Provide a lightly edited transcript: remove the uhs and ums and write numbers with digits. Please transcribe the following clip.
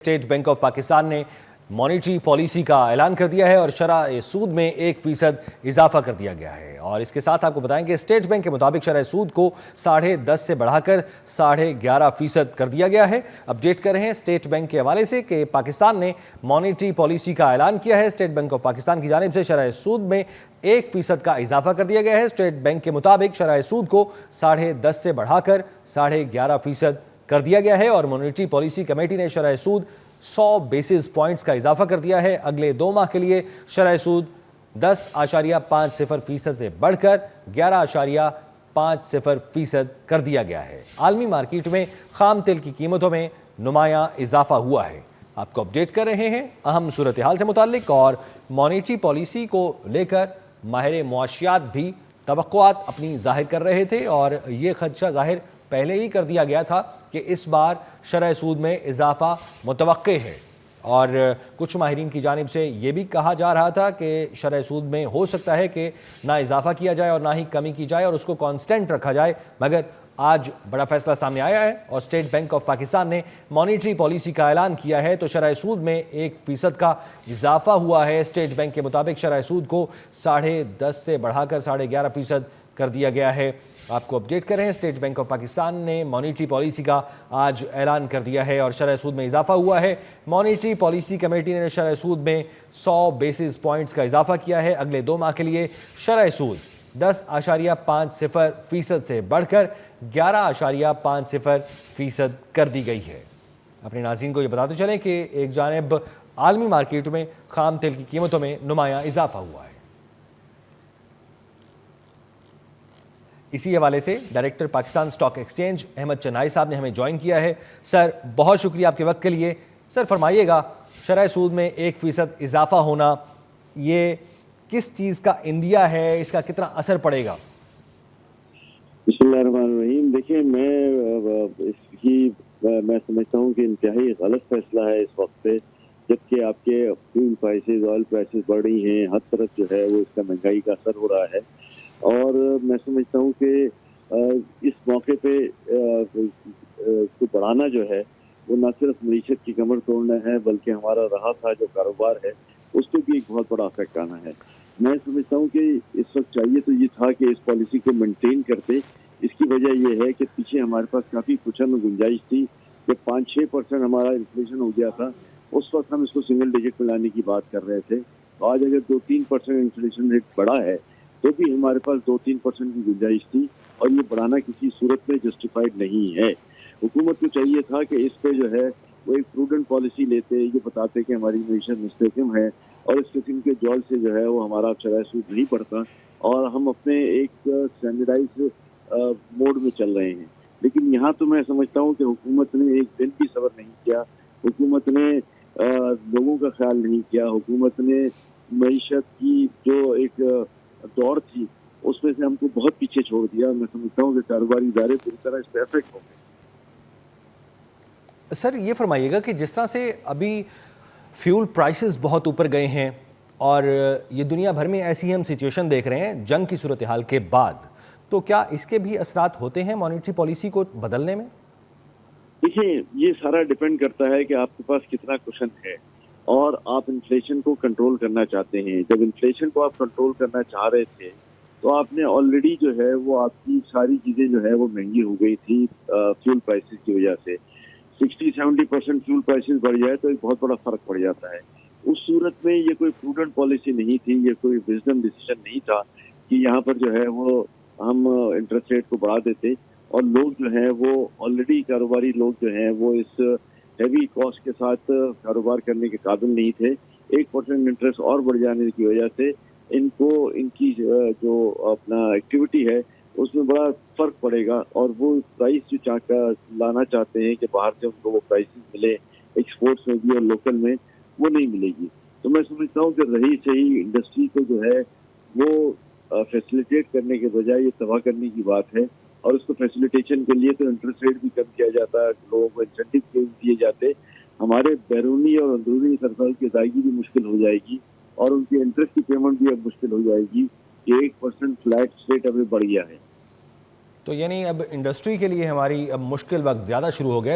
State bank of Pakistan ने monetary policy का ऐलान कर दिया है और शरह सूद में 1% इजाफा कर दिया गया है। और इसके साथ आपको बताएं कि स्टेट बैंक के मुताबिक शरह सूद को 10.5% से बढ़ाकर 11.5% कर दिया गया है। अपडेट कर रहे हैं स्टेट बैंक के हवाले से कि पाकिस्तान ने मॉनेटरी पॉलिसी का ऐलान किया है। स्टेट बैंक ऑफ पाकिस्तान की जानिब से शरह सूद में 1% का इजाफा कर दिया गया है। स्टेट बैंक के मुताबिक शरह सूद को 10.5% से बढ़ाकर 11.5% कर दिया गया है और मॉनेटरी पॉलिसी कमेटी ने शरह सूद 100 बेसिस पॉइंट्स का इजाफा कर दिया है। अगले 2 माह के लिए शरह सूद 10.50% से बढ़कर 11.50% कर दिया गया है। आलमी मार्केट में खाम तेल की कीमतों में नुमायां इजाफा हुआ है। आपको अपडेट कर रहे हैं अहम सूरत हाल से मुतालिक और मॉनेटरी पॉलिसी को लेकर माहिर मुआशियात भी तवक्कुआत अपनी जाहिर कर रहे थे और ये खदशा जाहिर पहले ही कर दिया गया था कि इस बार शरह सूद में इजाफा मुतवक्के है। और कुछ माहिरीन की जानिब से ये भी कहा जा रहा था कि शरह सूद में हो सकता है कि ना इजाफा किया जाए और ना ही कमी की जाए और उसको कांस्टेंट रखा जाए, मगर आज बड़ा फैसला सामने आया है और स्टेट बैंक ऑफ पाकिस्तान ने मॉनेटरी पॉलिसी का ऐलान किया है। तो शरह सूद में 1% का इजाफा हुआ है। स्टेट बैंक के मुताबिक शरह सूद को 10.5% से बढ़ाकर 11.5% कर दिया गया है। आपको अपडेट कर रहे हैं स्टेट बैंक ऑफ पाकिस्तान ने मॉनेटरी पॉलिसी का आज ऐलान कर दिया है और शरह सूद में इजाफा हुआ है। मॉनेटरी पॉलिसी कमेटी ने शरह सूद में 100 बेसिस पॉइंट्स का इजाफा किया है। अगले 2 माह के लिए शरह सूद 10.50% से बढ़कर 11.50% कर दी गई है। अपने नाज़रीन को ये बताते चलें कि एक जानिब आलमी मार्केट में खाम तेल की कीमतों में नुमायां इजाफा हुआ है। इसी हवाले से director Pakistan stock exchange Ahmed Chinai साहब ने हमें ज्वाइन किया है। सर, बहुत शुक्रिया आपके वक्त के लिए। सर, फरमाइएगा, शरह सूद में 1% इजाफा होना ये किस चीज़ का इंदिया है, इसका कितना असर पड़ेगा? बिस्मिल्लाहिर्रहमानिर्रहीम। देखिए, मैं समझता हूँ कि इंतहाई गलत फैसला है इस वक्त पे, जबकि आपके फ्यूल प्राइसेस, ऑयल प्राइसेस बढ़ रही हैं, हर तरफ जो है वो इसका महंगाई का असर हो रहा है। और मैं समझता हूँ कि इस मौके पे को बढ़ाना जो है वो न सिर्फ मईशत की कमर तोड़ना है, बल्कि हमारा रहा था जो कारोबार है उसको भी एक बहुत बड़ा इफेक्ट आना है। मैं समझता हूँ कि इस वक्त चाहिए तो ये था कि इस पॉलिसी को मेंटेन करते। इसकी वजह ये है कि पीछे हमारे पास काफ़ी कुछ गुंजाइश थी। जब 5-6% हमारा इन्फ्लेशन हो गया था, उस वक्त हम इसको सिंगल डिजिट में लाने की बात कर रहे थे। तो आज अगर 2-3% इन्फ्लेशन रेट बढ़ा है तो भी हमारे पास 2-3% की गुंजाइश थी और ये बढ़ाना किसी सूरत में जस्टिफाइड नहीं है। हुकूमत को चाहिए था कि इस पे जो है वो एक प्रूडेंट पॉलिसी लेते, ये बताते कि हमारी मईशत मुस्तहकम है और इस किस्म के जौल से जो है वो हमारा शरह सूद नहीं बढ़ता और हम अपने एक स्टैंडर्डाइज मोड में चल रहे हैं। लेकिन यहाँ तो मैं समझता हूँ कि हुकूमत ने एक दिन भी सब्र नहीं किया, हुकूमत ने लोगों का ख्याल नहीं किया, हुकूमत ने मईशत की जो एक दौर थी उसमें से हमको बहुत पीछे छोड़ दिया। मैं समझता हूँ कि कारोबारी इदारे पूरी तरह इस पर इफेक्ट हो गए। सर, ये फरमाइएगा कि जिस तरह से अभी फ्यूल प्राइसेस बहुत ऊपर गए हैं और ये दुनिया भर में ऐसी हम सिचुएशन देख रहे हैं जंग की सूरत हाल के बाद, तो क्या इसके भी असरात होते हैं मॉनेटरी पॉलिसी को बदलने में? देखिए, ये सारा डिपेंड करता है कि आपके पास कितना कुशन है और आप इन्फ्लेशन को कंट्रोल करना चाहते हैं। जब इन्फ्लेशन को आप कंट्रोल करना चाह रहे थे तो आपने ऑलरेडी जो है वो आपकी सारी चीज़ें जो है वो महंगी हो गई थी फ्यूल प्राइसेस की वजह से। 60-70% फ्यूल प्राइसेस बढ़ जाए तो एक बहुत बड़ा फर्क पड़ जाता है। उस सूरत में ये कोई प्रूडेंट पॉलिसी नहीं थी, ये कोई विजडम डिसीजन नहीं था कि यहाँ पर जो है वो हम इंटरेस्ट रेट को बढ़ा देते और लोग जो हैं वो ऑलरेडी कारोबारी लोग जो हैं वो इस हैवी कॉस्ट के साथ कारोबार करने के काबिल नहीं थे। 1% इंटरेस्ट और बढ़ जाने की वजह से इनकी जो अपना एक्टिविटी है उसमें बड़ा फर्क पड़ेगा और वो प्राइस जो लाना चाहते हैं कि बाहर से उनको वो प्राइसेस मिले एक्सपोर्ट्स में भी और लोकल में, वो नहीं मिलेगी। तो मैं समझता हूँ कि रही सही इंडस्ट्री को जो है वो फैसिलिटेट करने के बजाय ये तबाह करने की बात है और उसको फैसिलिटेशन के लिए तो इंटरेस्ट रेट भी कम किया जाता है, लोगों को इंसेंटिव दिए जाते, हमारे बैरूनी और अंदरूनी सरकार की अदायगी भी मुश्किल हो जाएगी और उनकी इंटरेस्ट की पेमेंट भी अब मुश्किल हो जाएगी कि 1% फ्लैट रेट अभी बढ़ गया है। तो यानी अब इंडस्ट्री के लिए हमारी अब मुश्किल वक्त ज़्यादा शुरू हो गया है।